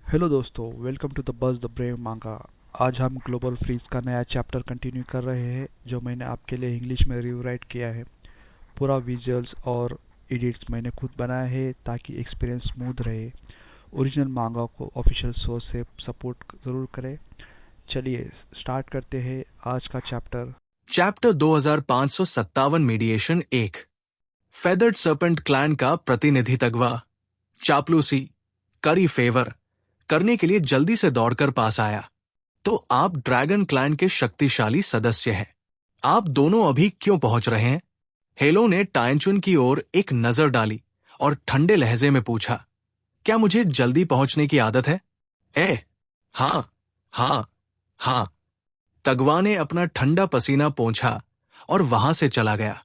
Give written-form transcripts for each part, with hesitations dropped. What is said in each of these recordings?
Hello दोस्तों, welcome to the buzz the brave manga. आज हम ग्लोबल फ्रीज का नया चैप्टर कंटिन्यू कर रहे हैं जो मैंने आपके लिए इंग्लिश में रिवराइट किया है। पूरा विजुअल्स और एडिट्स मैंने खुद बनाया है ताकि एक्सपीरियंस स्मूथ रहे। ओरिजिनल मांगा को ऑफिशियल सोर्स से सपोर्ट जरूर करें। चलिए स्टार्ट करते हैं आज का chapter. Chapter 2557 mediation 1। Feathered serpent clan का प्रतिनिधि तगवा चापलूसी करी फेवर करने के लिए जल्दी से दौड़कर पास आया। तो आप ड्रैगन क्लैन के शक्तिशाली सदस्य हैं। आप दोनों अभी क्यों पहुंच रहे हैं? हेलो ने टायचुन की ओर एक नजर डाली और ठंडे लहजे में पूछा, क्या मुझे जल्दी पहुंचने की आदत है? हाँ हाँ हाँ। तगवा ने अपना ठंडा पसीना पोंछा और वहां से चला गया।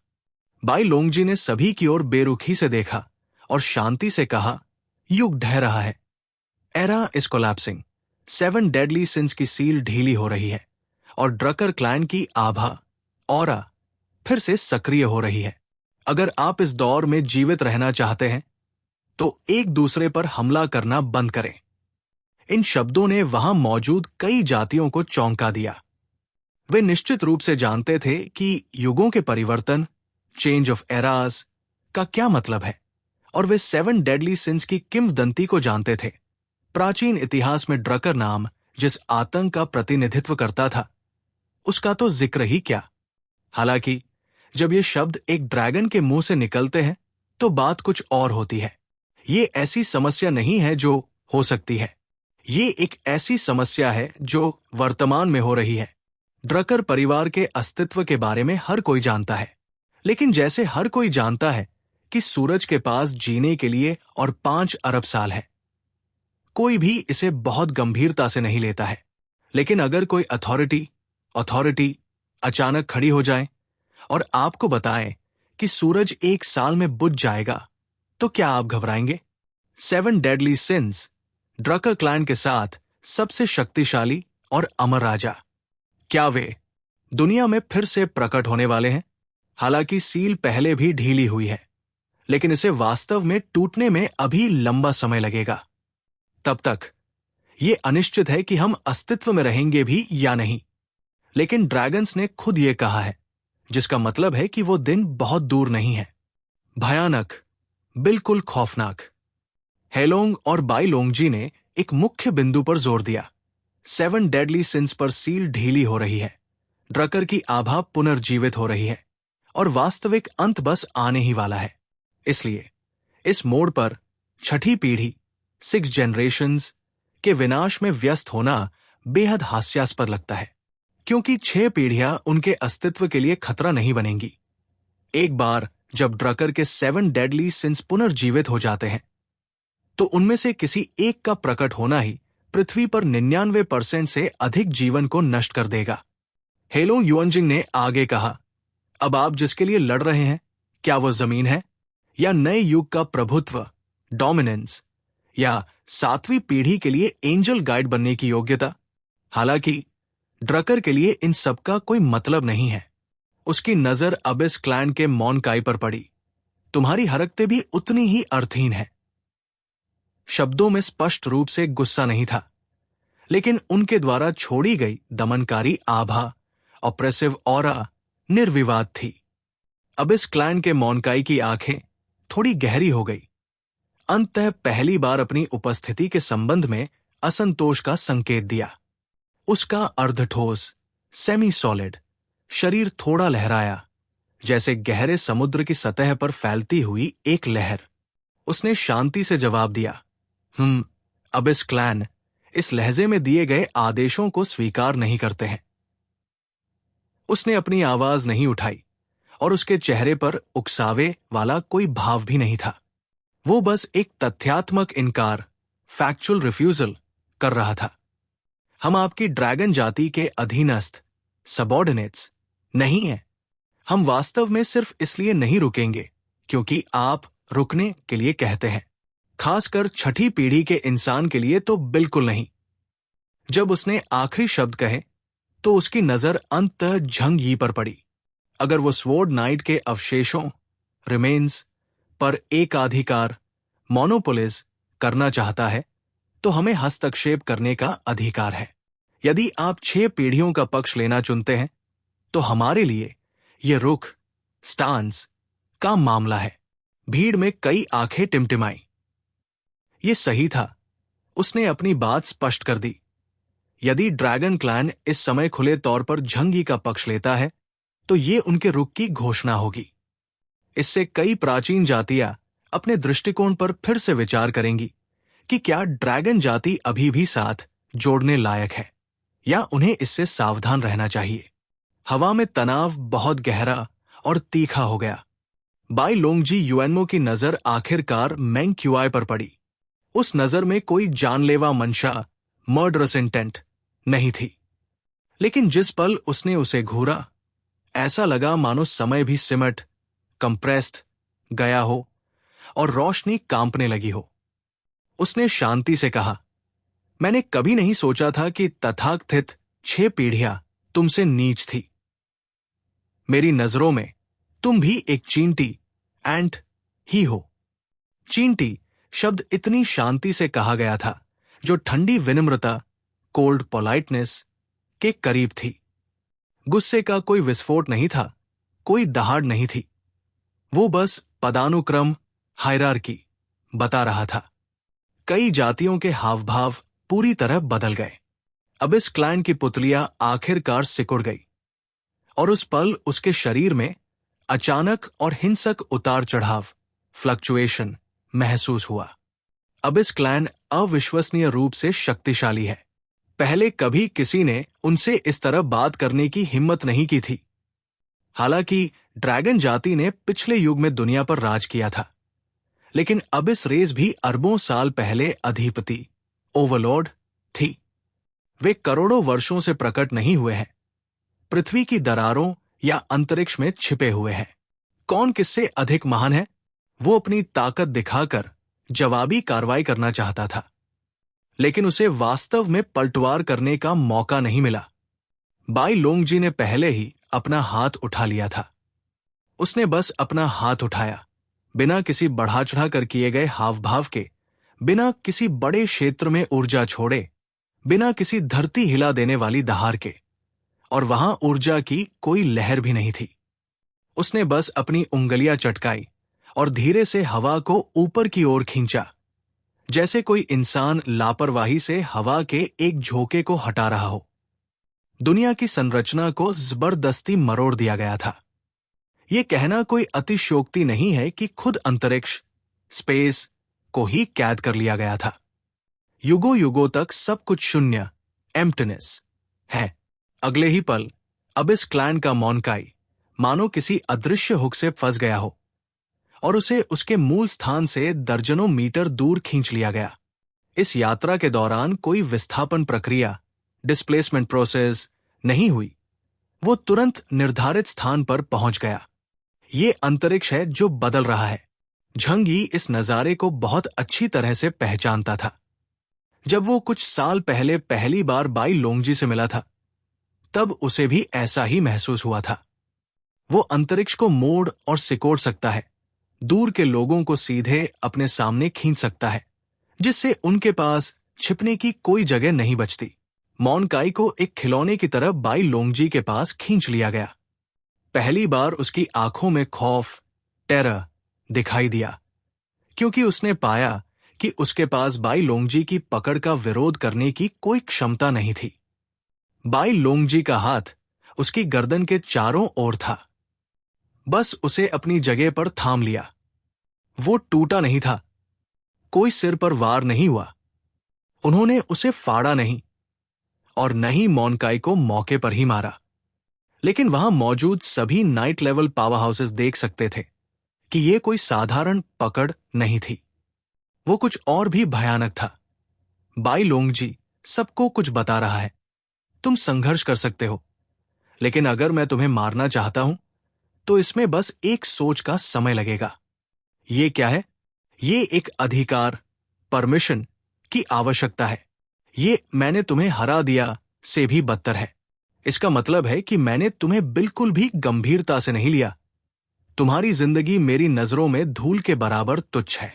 बाई लोंगजी ने सभी की ओर बेरुखी से देखा और शांति से कहा, युग ढह रहा है। Era is collapsing. 7 deadly since की सील ढीली हो रही है और ड्रकर क्लैन की आभा ऑरा फिर से सक्रिय हो रही है। अगर आप इस दौर में जीवित रहना चाहते हैं तो एक दूसरे पर हमला करना बंद करें। इन शब्दों ने वहां मौजूद कई जातियों को चौंका दिया। वे निश्चित रूप से जानते थे कि युगों के परिवर्तन, चेंज ऑफ एरास का क्या मतलब है, और वे 7 डेडली सिंस की किंवदंती को जानते थे। प्राचीन इतिहास में ड्रकर नाम जिस आतंक का प्रतिनिधित्व करता था उसका तो जिक्र ही क्या। हालांकि जब ये शब्द एक ड्रैगन के मुंह से निकलते हैं तो बात कुछ और होती है। ये ऐसी समस्या नहीं है जो हो सकती है, ये एक ऐसी समस्या है जो वर्तमान में हो रही है। ड्रकर परिवार के अस्तित्व के बारे में हर कोई जानता है, लेकिन जैसे हर कोई जानता है कि सूरज के पास जीने के लिए और 5 अरब साल है, कोई भी इसे बहुत गंभीरता से नहीं लेता है। लेकिन अगर कोई अथॉरिटी अचानक खड़ी हो जाए और आपको बताए कि सूरज 1 साल में बुझ जाएगा, तो क्या आप घबराएंगे? 7 डेडली सिंस ड्रकर क्लैन के साथ सबसे शक्तिशाली और अमर राजा, क्या वे दुनिया में फिर से प्रकट होने वाले हैं? हालांकि सील पहले भी ढीली हुई है, लेकिन इसे वास्तव में टूटने में अभी लंबा समय लगेगा। तब तक ये अनिश्चित है कि हम अस्तित्व में रहेंगे भी या नहीं। लेकिन ड्रैगन्स ने खुद ये कहा है, जिसका मतलब है कि वो दिन बहुत दूर नहीं है। भयानक, बिल्कुल खौफनाक। हेलोंग और बाई लोंगजी ने एक मुख्य बिंदु पर जोर दिया। 7 डेडली सिंस पर सील ढीली हो रही है, ड्रकर की आभा पुनर्जीवित हो रही है और वास्तविक अंत बस आने ही वाला है। इसलिए इस मोड़ पर छठी पीढ़ी 6 जनरेशंस के विनाश में व्यस्त होना बेहद हास्यास्पद लगता है, क्योंकि 6 पीढ़ियां उनके अस्तित्व के लिए खतरा नहीं बनेंगी। एक बार जब ड्रकर के 7 डेडली सिंस पुनर्जीवित हो जाते हैं तो उनमें से किसी एक का प्रकट होना ही पृथ्वी पर 99% से अधिक जीवन को नष्ट कर देगा। हेलोंग युअनजिंग ने आगे कहा, अब आप जिसके लिए लड़ रहे हैं, क्या वो जमीन है या नए युग का प्रभुत्व, डोमिनेंस, या 7वीं पीढ़ी के लिए एंजल गाइड बनने की योग्यता? हालांकि ड्रकर के लिए इन सबका कोई मतलब नहीं है। उसकी नजर अबिस क्लैन के मॉनकाई पर पड़ी। तुम्हारी हरकतें भी उतनी ही अर्थहीन है। शब्दों में स्पष्ट रूप से गुस्सा नहीं था, लेकिन उनके द्वारा छोड़ी गई दमनकारी आभा, ऑप्रेसिव ऑरा निर्विवाद थी। अबिस क्लैन के मॉनकाई की आंखें थोड़ी गहरी हो गई। अंततः पहली बार अपनी उपस्थिति के संबंध में असंतोष का संकेत दिया। उसका अर्धठोस, सेमी सॉलिड शरीर थोड़ा लहराया, जैसे गहरे समुद्र की सतह पर फैलती हुई एक लहर। उसने शांति से जवाब दिया, अबिस क्लैन इस लहजे में दिए गए आदेशों को स्वीकार नहीं करते हैं। उसने अपनी आवाज नहीं उठाई और उसके चेहरे पर उकसावे वाला कोई भाव भी नहीं था। वो बस एक तथ्यात्मक इनकार, फैक्चुअल रिफ्यूजल कर रहा था। हम आपकी ड्रैगन जाति के अधीनस्थ, सबॉर्डिनेट्स नहीं हैं। हम वास्तव में सिर्फ इसलिए नहीं रुकेंगे क्योंकि आप रुकने के लिए कहते हैं। खासकर छठी पीढ़ी के इंसान के लिए तो बिल्कुल नहीं। जब उसने आखिरी शब्द कहे तो उसकी नजर अंततः झंग यी पर पड़ी। अगर वो स्वॉर्ड नाइट के अवशेषों, रिमेन्स पर एकाधिकार, मोनोपोलिस करना चाहता है तो हमें हस्तक्षेप करने का अधिकार है। यदि आप 6 पीढ़ियों का पक्ष लेना चुनते हैं, तो हमारे लिए यह रुख, स्टांस का मामला है। भीड़ में कई आंखें टिमटिमाई। ये सही था, उसने अपनी बात स्पष्ट कर दी। यदि ड्रैगन क्लैन इस समय खुले तौर पर झंगी का पक्ष लेता है, तो ये उनके रुख की घोषणा होगी। इससे कई प्राचीन जातियां अपने दृष्टिकोण पर फिर से विचार करेंगी कि क्या ड्रैगन जाति अभी भी साथ जोड़ने लायक है, या उन्हें इससे सावधान रहना चाहिए। हवा में तनाव बहुत गहरा और तीखा हो गया। बाई लोंगजी युएनमो की नजर आखिरकार मेंग क्यूआई पर पड़ी। उस नजर में कोई जानलेवा मंशा, मर्डरस इंटेंट नहीं थी, लेकिन जिस पल उसने उसे घूरा, ऐसा लगा मानो समय भी सिमट, कंप्रेस्ड गया हो और रोशनी कांपने लगी हो। उसने शांति से कहा, मैंने कभी नहीं सोचा था कि तथाकथित 6 पीढ़ियां तुमसे नीच थी। मेरी नजरों में तुम भी एक चींटी, एंट ही हो। चींटी शब्द इतनी शांति से कहा गया था जो ठंडी विनम्रता, कोल्ड पोलाइटनेस के करीब थी। गुस्से का कोई विस्फोट नहीं था, कोई दहाड़ नहीं थी। वो बस पदानुक्रम, हायरार्की बता रहा था। कई जातियों के हाव भाव पूरी तरह बदल गए। अब इस क्लैन की पुतलियां आखिरकार सिकुड़ गई, और उस पल उसके शरीर में अचानक और हिंसक उतार चढ़ाव, फ्लक्चुएशन महसूस हुआ। अब इस क्लैन अविश्वसनीय रूप से शक्तिशाली है। पहले कभी किसी ने उनसे इस तरह बात करने की हिम्मत नहीं की थी। हालांकि ड्रैगन जाति ने पिछले युग में दुनिया पर राज किया था, लेकिन अब इस रेस भी अरबों साल पहले अधिपति, ओवरलॉर्ड थी। वे करोड़ों वर्षों से प्रकट नहीं हुए हैं, पृथ्वी की दरारों या अंतरिक्ष में छिपे हुए हैं। कौन किससे अधिक महान है? वो अपनी ताकत दिखाकर जवाबी कार्रवाई करना चाहता था, लेकिन उसे वास्तव में पलटवार करने का मौका नहीं मिला। बाई लोंगजी ने पहले ही अपना हाथ उठा लिया था। उसने बस अपना हाथ उठाया, बिना किसी बढ़ा चढ़ा कर किए गए हाव भाव के, बिना किसी बड़े क्षेत्र में ऊर्जा छोड़े, बिना किसी धरती हिला देने वाली दहाड़ के, और वहां ऊर्जा की कोई लहर भी नहीं थी। उसने बस अपनी उंगलियां चटकाई और धीरे से हवा को ऊपर की ओर खींचा, जैसे कोई इंसान लापरवाही से हवा के एक झोंके को हटा रहा हो। दुनिया की संरचना को जबरदस्ती मरोड़ दिया गया था। यह कहना कोई अतिशयोक्ति नहीं है कि खुद अंतरिक्ष, स्पेस को ही कैद कर लिया गया था। युगों युगों तक सब कुछ शून्य, एम्प्टीनेस है। अगले ही पल अब इस क्लैन का मोनकाई मानो किसी अदृश्य हुक से फंस गया हो, और उसे उसके मूल स्थान से दर्जनों मीटर दूर खींच लिया गया। इस यात्रा के दौरान कोई विस्थापन प्रक्रिया, डिस्प्लेसमेंट प्रोसेस नहीं हुई। वो तुरंत निर्धारित स्थान पर पहुंच गया। ये अंतरिक्ष है जो बदल रहा है। झंगी इस नजारे को बहुत अच्छी तरह से पहचानता था। जब वो कुछ साल पहले पहली बार बाई लोंगजी से मिला था, तब उसे भी ऐसा ही महसूस हुआ था। वो अंतरिक्ष को मोड़ और सिकोड़ सकता है, दूर के लोगों को सीधे अपने सामने खींच सकता है, जिससे उनके पास छिपने की कोई जगह नहीं बचती। मोनकाई को एक खिलौने की तरह बाई लोंगजी के पास खींच लिया गया। पहली बार उसकी आंखों में खौफ, टेरर दिखाई दिया, क्योंकि उसने पाया कि उसके पास बाई लोंगजी की पकड़ का विरोध करने की कोई क्षमता नहीं थी। बाई लोंगजी का हाथ उसकी गर्दन के चारों ओर था, बस उसे अपनी जगह पर थाम लिया। वो टूटा नहीं था, कोई सिर पर वार नहीं हुआ, उन्होंने उसे फाड़ा नहीं, और न ही मोनकाई को मौके पर ही मारा। लेकिन वहां मौजूद सभी नाइट लेवल पावर हाउसेस देख सकते थे कि यह कोई साधारण पकड़ नहीं थी, वो कुछ और भी भयानक था। बाई लोंगजी सबको कुछ बता रहा है, तुम संघर्ष कर सकते हो, लेकिन अगर मैं तुम्हें मारना चाहता हूं तो इसमें बस एक सोच का समय लगेगा। ये क्या है? ये एक अधिकार, परमिशन की आवश्यकता है। ये मैंने तुम्हें हरा दिया से भी बदतर है। इसका मतलब है कि मैंने तुम्हें बिल्कुल भी गंभीरता से नहीं लिया। तुम्हारी जिंदगी मेरी नजरों में धूल के बराबर तुच्छ है।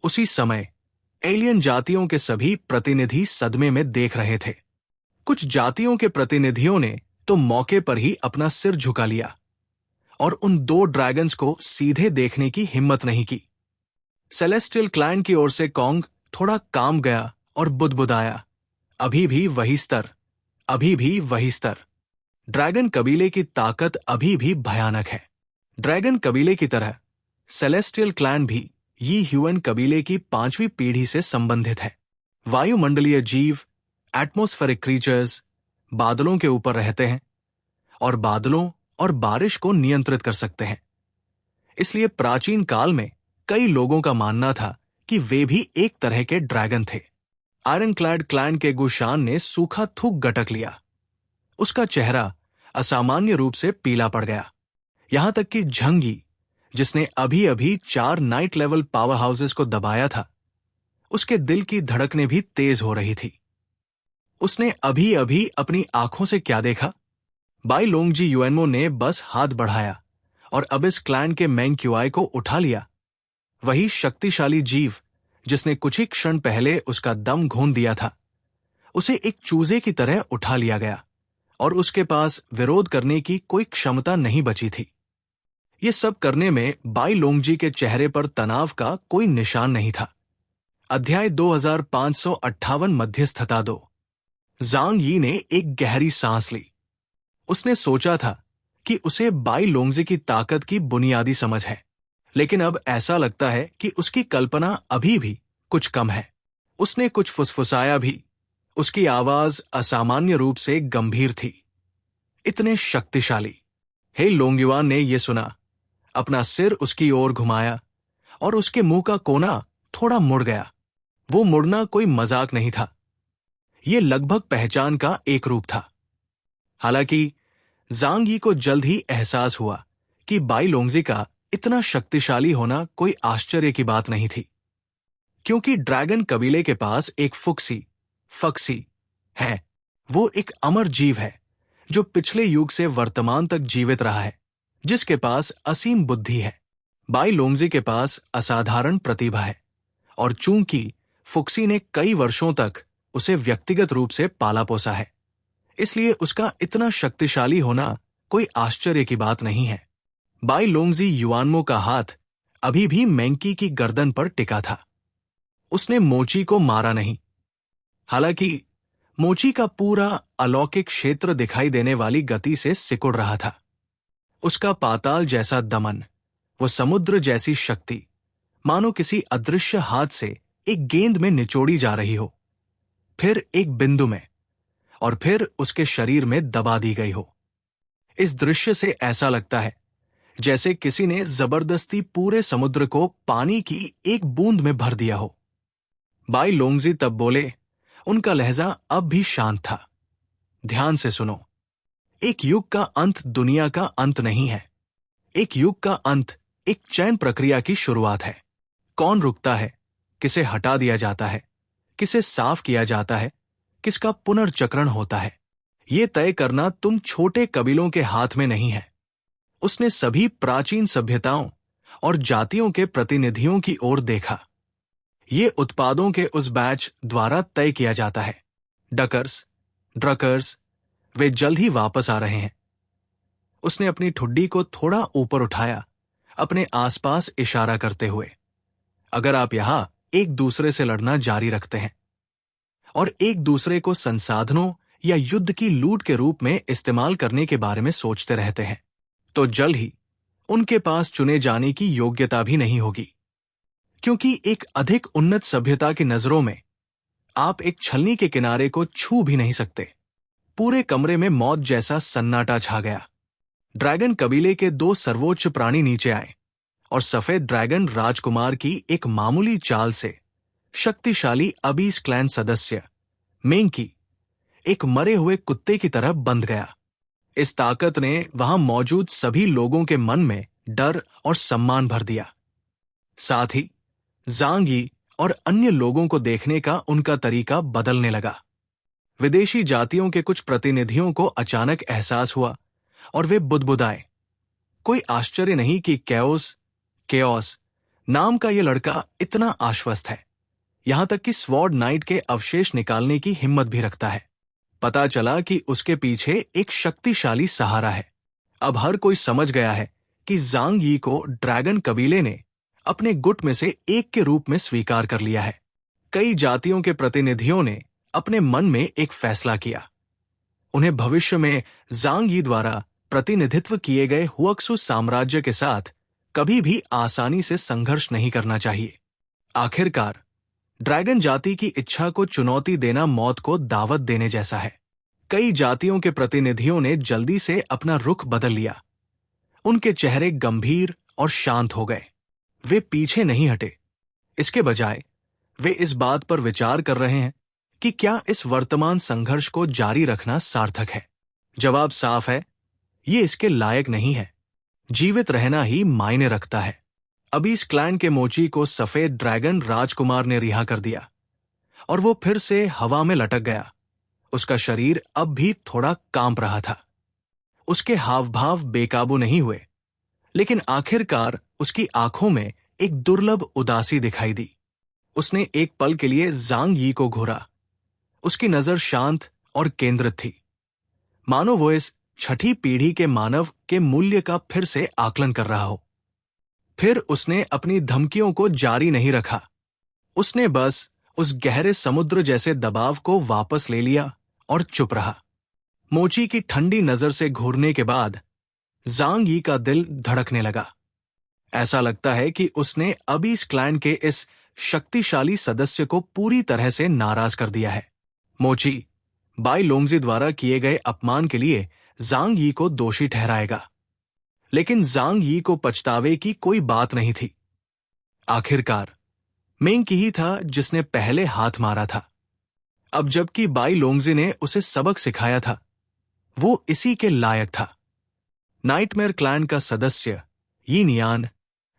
उसी समय एलियन जातियों के सभी प्रतिनिधि सदमे में देख रहे थे। कुछ जातियों के प्रतिनिधियों ने तो मौके पर ही अपना सिर झुका लिया और उन दो ड्रैगन्स को सीधे देखने की हिम्मत नहीं की। सेलेस्टियल क्लैन की ओर से कॉन्ग थोड़ा काम गया और बुदबुदाया, अभी भी वही स्तर, अभी भी वही स्तर। ड्रैगन कबीले की ताकत अभी भी भयानक है। ड्रैगन कबीले की तरह सेलेस्टियल क्लैन भी यी ह्यूएन कबीले की 5वीं पीढ़ी से संबंधित है। वायुमंडलीय जीव, एटमॉस्फेरिक क्रीचर्स, बादलों के ऊपर रहते हैं और बादलों और बारिश को नियंत्रित कर सकते हैं। इसलिए प्राचीन काल में कई लोगों का मानना था कि वे भी एक तरह के ड्रैगन थे। आयरनक्लैड क्लैन के गुशान ने सूखा थूक गटक लिया। उसका चेहरा असामान्य रूप से पीला पड़ गया। यहां तक कि झंगी, जिसने अभी अभी 4 नाइट लेवल पावर हाउसेस को दबाया था, उसके दिल की धड़कनें भी तेज हो रही थी। उसने अभी अभी अपनी आंखों से क्या देखा? बाई लोंगजी युएनमो ने बस हाथ बढ़ाया और अबिस क्लैन के मेंग क्यूआई को उठा लिया। वही शक्तिशाली जीव जिसने कुछ ही क्षण पहले उसका दम घून दिया था, उसे एक चूजे की तरह उठा लिया गया और उसके पास विरोध करने की कोई क्षमता नहीं बची थी। ये सब करने में बाई लोंगजी के चेहरे पर तनाव का कोई निशान नहीं था। अध्याय 2558 मध्यस्थता 2। ज़ांग यी ने एक गहरी सांस ली। उसने सोचा था कि उसे बाई लोंगजी की ताकत की बुनियादी समझ है, लेकिन अब ऐसा लगता है कि उसकी कल्पना अभी भी कुछ कम है। उसने कुछ फुसफुसाया भी। उसकी आवाज असामान्य रूप से गंभीर थी। इतने शक्तिशाली। हे लोंगयुआन ने यह सुना, अपना सिर उसकी ओर घुमाया और उसके मुंह का कोना थोड़ा मुड़ गया। वो मुड़ना कोई मजाक नहीं था, यह लगभग पहचान का एक रूप था। हालांकि ज़ांग यी को जल्द ही एहसास हुआ कि बाई लोंगजी का इतना शक्तिशाली होना कोई आश्चर्य की बात नहीं थी, क्योंकि ड्रैगन कबीले के पास एक फक्सी है। वो एक अमर जीव है जो पिछले युग से वर्तमान तक जीवित रहा है, जिसके पास असीम बुद्धि है। बाई लोंगजी के पास असाधारण प्रतिभा है और चूंकि फुक्सी ने कई वर्षों तक उसे व्यक्तिगत रूप से पाला पोसा है, इसलिए उसका इतना शक्तिशाली होना कोई आश्चर्य की बात नहीं है। बाई लोंगजी युआनमो का हाथ अभी भी मेंकी की गर्दन पर टिका था। उसने मोची को मारा नहीं। हालांकि मोची का पूरा अलौकिक क्षेत्र दिखाई देने वाली गति से सिकुड़ रहा था। उसका पाताल जैसा दमन, वो समुद्र जैसी शक्ति, मानो किसी अदृश्य हाथ से एक गेंद में निचोड़ी जा रही हो, फिर एक बिंदु में, और फिर उसके शरीर में दबा दी गई हो। इस दृश्य से ऐसा लगता है जैसे किसी ने जबरदस्ती पूरे समुद्र को पानी की एक बूंद में भर दिया हो। बाई लोंगजी तब बोले। उनका लहजा अब भी शांत था। ध्यान से सुनो, एक युग का अंत दुनिया का अंत नहीं है। एक युग का अंत एक चयन प्रक्रिया की शुरुआत है। कौन रुकता है, किसे हटा दिया जाता है, किसे साफ किया जाता है, किसका पुनर्चक्रण होता है, ये तय करना तुम छोटे कबीलों के हाथ में नहीं है। उसने सभी प्राचीन सभ्यताओं और जातियों के प्रतिनिधियों की ओर देखा। ये उत्पादों के उस बैच द्वारा तय किया जाता है। डकर्स, ड्रकर्स, वे जल्द ही वापस आ रहे हैं। उसने अपनी ठुड्डी को थोड़ा ऊपर उठाया, अपने आसपास इशारा करते हुए। अगर आप यहां एक दूसरे से लड़ना जारी रखते हैं और एक दूसरे को संसाधनों या युद्ध की लूट के रूप में इस्तेमाल करने के बारे में सोचते रहते हैं, तो जल्द ही उनके पास चुने जाने की योग्यता भी नहीं होगी, क्योंकि एक अधिक उन्नत सभ्यता की नजरों में आप एक छलनी के किनारे को छू भी नहीं सकते। पूरे कमरे में मौत जैसा सन्नाटा छा गया। ड्रैगन कबीले के 2 सर्वोच्च प्राणी नीचे आए और सफेद ड्रैगन राजकुमार की एक मामूली चाल से शक्तिशाली अबीस क्लैन सदस्य मेंकी एक मरे हुए कुत्ते की तरह बंध गया। इस ताकत ने वहां मौजूद सभी लोगों के मन में डर और सम्मान भर दिया। साथ ही ज़ांग यी और अन्य लोगों को देखने का उनका तरीका बदलने लगा। विदेशी जातियों के कुछ प्रतिनिधियों को अचानक एहसास हुआ और वे बुदबुदाए। कोई आश्चर्य नहीं कि केओस नाम का यह लड़का इतना आश्वस्त है। यहां तक कि स्वॉर्ड नाइट के अवशेष निकालने की हिम्मत भी रखता है। पता चला कि उसके पीछे एक शक्तिशाली सहारा है। अब हर कोई समझ गया है कि ज़ांग यी को ड्रैगन कबीले ने अपने गुट में से एक के रूप में स्वीकार कर लिया है। कई जातियों के प्रतिनिधियों ने अपने मन में एक फैसला किया। उन्हें भविष्य में ज़ांग यी द्वारा प्रतिनिधित्व किए गए हुआक्सू साम्राज्य के साथ कभी भी आसानी से संघर्ष नहीं करना चाहिए। आखिरकार ड्रैगन जाति की इच्छा को चुनौती देना मौत को दावत देने जैसा है। कई जातियों के प्रतिनिधियों ने जल्दी से अपना रुख बदल लिया। उनके चेहरे गंभीर और शांत हो गए। वे पीछे नहीं हटे। इसके बजाय वे इस बात पर विचार कर रहे हैं कि क्या इस वर्तमान संघर्ष को जारी रखना सार्थक है। जवाब साफ है, ये इसके लायक नहीं है। जीवित रहना ही मायने रखता है। अभी इस क्लैन के मोची को सफेद ड्रैगन राजकुमार ने रिहा कर दिया और वो फिर से हवा में लटक गया। उसका शरीर अब भी थोड़ा कांप रहा था। उसके हाव भाव बेकाबू नहीं हुए, लेकिन आखिरकार उसकी आंखों में एक दुर्लभ उदासी दिखाई दी। उसने एक पल के लिए ज़ांग यी को घूरा। उसकी नजर शांत और केंद्रित थी, मानो वो इस छठी पीढ़ी के मानव के मूल्य का फिर से आकलन कर रहा हो। फिर उसने अपनी धमकियों को जारी नहीं रखा। उसने बस उस गहरे समुद्र जैसे दबाव को वापस ले लिया और चुप रहा। मोची की ठंडी नजर से घूरने के बाद ज़ांग यी का दिल धड़कने लगा। ऐसा लगता है कि उसने अभी इस क्लैन के इस शक्तिशाली सदस्य को पूरी तरह से नाराज कर दिया है। मोची बाई लोंगजी द्वारा किए गए अपमान के लिए ज़ांग यी को दोषी ठहराएगा, लेकिन ज़ांग यी को पछतावे की कोई बात नहीं थी। आखिरकार मेंग की ही था जिसने पहले हाथ मारा था। अब जबकि बाई लोंगजी ने उसे सबक सिखाया था, वो इसी के लायक था। नाइटमेयर क्लैन का सदस्य यी नियान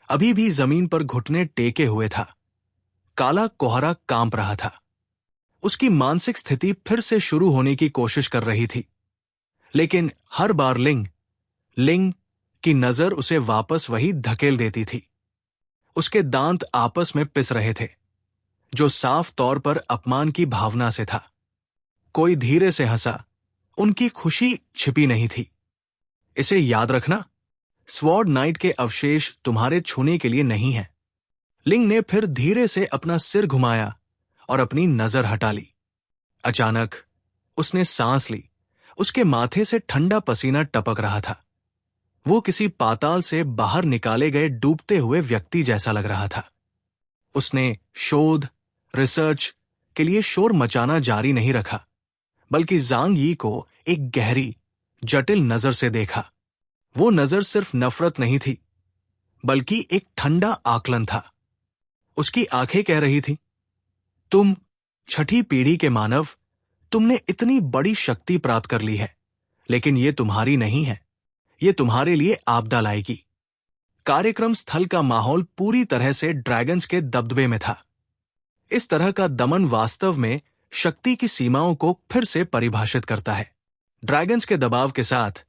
अभी भी जमीन पर घुटने टेके हुए था। काला कोहरा कांप रहा था। उसकी मानसिक स्थिति फिर से शुरू होने की कोशिश कर रही थी, लेकिन हर बार लिंग की नजर उसे वापस वही धकेल देती थी। उसके दांत आपस में पिस रहे थे, जो साफ तौर पर अपमान की भावना से था। कोई धीरे से हंसा। उनकी खुशी छिपी नहीं थी। इसे याद रखना, स्वॉर्ड नाइट के अवशेष तुम्हारे छूने के लिए नहीं है। लिंग ने फिर धीरे से अपना सिर घुमाया और अपनी नजर हटा ली। अचानक उसने सांस ली। उसके माथे से ठंडा पसीना टपक रहा था। वो किसी पाताल से बाहर निकाले गए डूबते हुए व्यक्ति जैसा लग रहा था। उसने शोध, रिसर्च के लिए शोर मचाना जारी नहीं रखा, बल्कि ज़ांग यी को एक गहरी, जटिल नजर से देखा। वो नजर सिर्फ नफरत नहीं थी, बल्कि एक ठंडा आकलन था। उसकी आंखें कह रही थी, तुम छठी पीढ़ी के मानव, तुमने इतनी बड़ी शक्ति प्राप्त कर ली है, लेकिन ये तुम्हारी नहीं है। ये तुम्हारे लिए आपदा लाएगी। कार्यक्रम स्थल का माहौल पूरी तरह से ड्रैगन्स के दबदबे में था। इस तरह का दमन वास्तव में शक्ति की सीमाओं को फिर से परिभाषित करता है। ड्रैगन्स के दबाव के साथ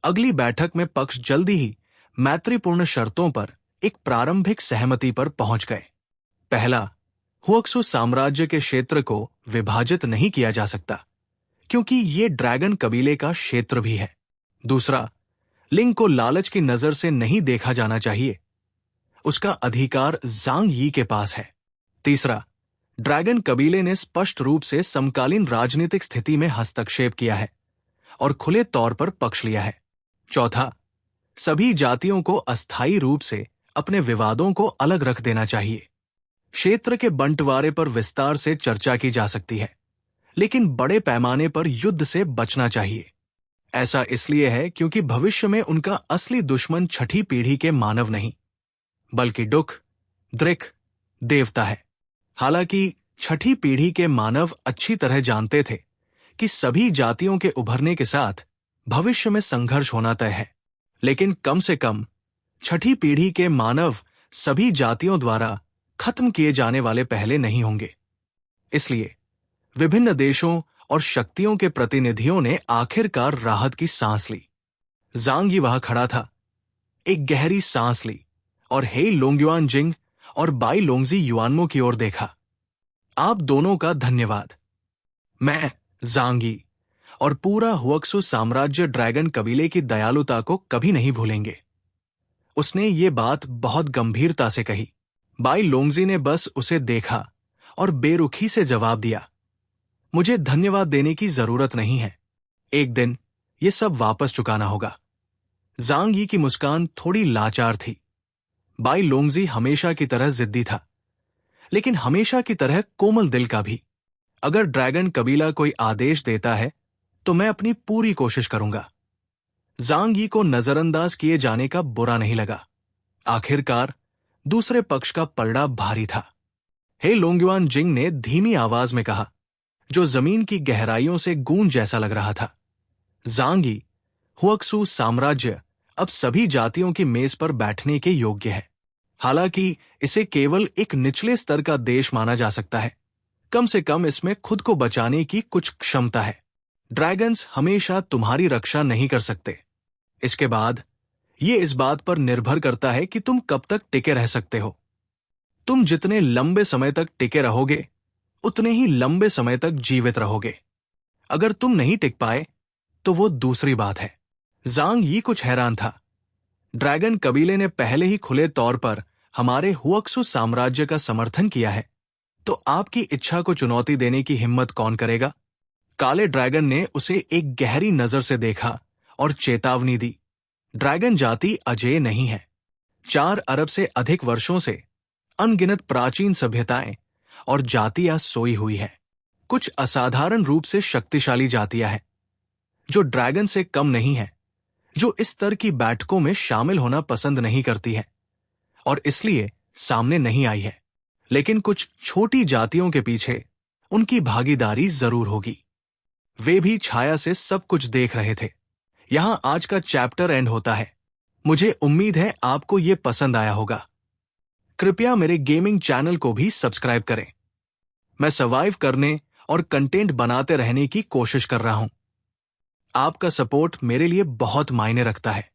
अगली बैठक में पक्ष जल्दी ही मैत्रीपूर्ण शर्तों पर एक प्रारंभिक सहमति पर पहुंच गए। पहला, हुआक्सू साम्राज्य के क्षेत्र को विभाजित नहीं किया जा सकता, क्योंकि ये ड्रैगन कबीले का क्षेत्र भी है। दूसरा, लिंग को लालच की नजर से नहीं देखा जाना चाहिए। उसका अधिकार ज़ांग यी के पास है। तीसरा, ड्रैगन कबीले ने स्पष्ट रूप से समकालीन राजनीतिक स्थिति में हस्तक्षेप किया है और खुले तौर पर पक्ष लिया है। चौथा, सभी जातियों को अस्थायी रूप से अपने विवादों को अलग रख देना चाहिए। क्षेत्र के बंटवारे पर विस्तार से चर्चा की जा सकती है, लेकिन बड़े पैमाने पर युद्ध से बचना चाहिए। ऐसा इसलिए है क्योंकि भविष्य में उनका असली दुश्मन छठी पीढ़ी के मानव नहीं, बल्कि डुक, द्रिक, देवता है। हालांकि छठी पीढ़ी के मानव अच्छी तरह जानते थे कि सभी जातियों के उभरने के साथ भविष्य में संघर्ष होना तय है, लेकिन कम से कम छठी पीढ़ी के मानव सभी जातियों द्वारा खत्म किए जाने वाले पहले नहीं होंगे। इसलिए विभिन्न देशों और शक्तियों के प्रतिनिधियों ने आखिरकार राहत की सांस ली। ज़ांग यी वहां खड़ा था, एक गहरी सांस ली और हे लोंगयुआन जिंग और बाई लोंगजी युआनमो की ओर देखा। आप दोनों का धन्यवाद। मैं जांगी और पूरा हुक्सु साम्राज्य ड्रैगन कबीले की दयालुता को कभी नहीं भूलेंगे। उसने ये बात बहुत गंभीरता से कही। बाई लोंगजी ने बस उसे देखा और बेरुखी से जवाब दिया, मुझे धन्यवाद देने की जरूरत नहीं है। एक दिन ये सब वापस चुकाना होगा। जांग यी की मुस्कान थोड़ी लाचार थी। बाई लोंगजी हमेशा की तरह जिद्दी था, लेकिन हमेशा की तरह कोमल दिल का भी। अगर ड्रैगन कबीला कोई आदेश देता है तो मैं अपनी पूरी कोशिश करूंगा। जांग यी को नजरअंदाज किए जाने का बुरा नहीं लगा। आखिरकार दूसरे पक्ष का पलड़ा भारी था। हे लोंगयुआन जिंग ने धीमी आवाज में कहा, जो जमीन की गहराइयों से गूंज जैसा लग रहा था। जांग यी, हुक्सु साम्राज्य अब सभी जातियों की मेज पर बैठने के योग्य है। हालांकि इसे केवल एक निचले स्तर का देश माना जा सकता है, कम से कम इसमें खुद को बचाने की कुछ क्षमता है। ड्रैगन्स हमेशा तुम्हारी रक्षा नहीं कर सकते। इसके बाद ये इस बात पर निर्भर करता है कि तुम कब तक टिके रह सकते हो। तुम जितने लंबे समय तक टिके रहोगे, उतने ही लंबे समय तक जीवित रहोगे। अगर तुम नहीं टिक पाए तो वो दूसरी बात है। जांग यी कुछ हैरान था। ड्रैगन कबीले ने पहले ही खुले तौर पर हमारे हुक्सु साम्राज्य का समर्थन किया है, तो आपकी इच्छा को चुनौती देने की हिम्मत कौन करेगा? काले ड्रैगन ने उसे एक गहरी नजर से देखा और चेतावनी दी, ड्रैगन जाति अजेय नहीं है। 4 अरब से अधिक वर्षों से अनगिनत प्राचीन सभ्यताएं और जातियां सोई हुई है। कुछ असाधारण रूप से शक्तिशाली जातियां हैं जो ड्रैगन से कम नहीं है, जो इस स्तर की बैठकों में शामिल होना पसंद नहीं करती है और इसलिए सामने नहीं आई है। लेकिन कुछ छोटी जातियों के पीछे उनकी भागीदारी जरूर होगी। वे भी छाया से सब कुछ देख रहे थे। यहां आज का चैप्टर एंड होता है। मुझे उम्मीद है आपको यह पसंद आया होगा। कृपया मेरे गेमिंग चैनल को भी सब्सक्राइब करें। मैं सर्वाइव करने और कंटेंट बनाते रहने की कोशिश कर रहा हूं। आपका सपोर्ट मेरे लिए बहुत मायने रखता है।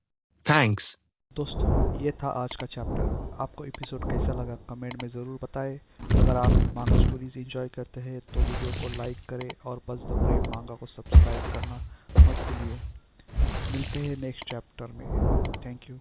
थैंक्स। दोस्तों, ये था आज का चैप्टर। आपको एपिसोड कैसा लगा कमेंट में ज़रूर बताएं। अगर आप मांगा स्टोरीज एंजॉय करते हैं तो वीडियो को लाइक करें और बस द ब्रेव मांगा को सब्सक्राइब करना मत भूलिए। मिलते हैं नेक्स्ट चैप्टर में। Thank you.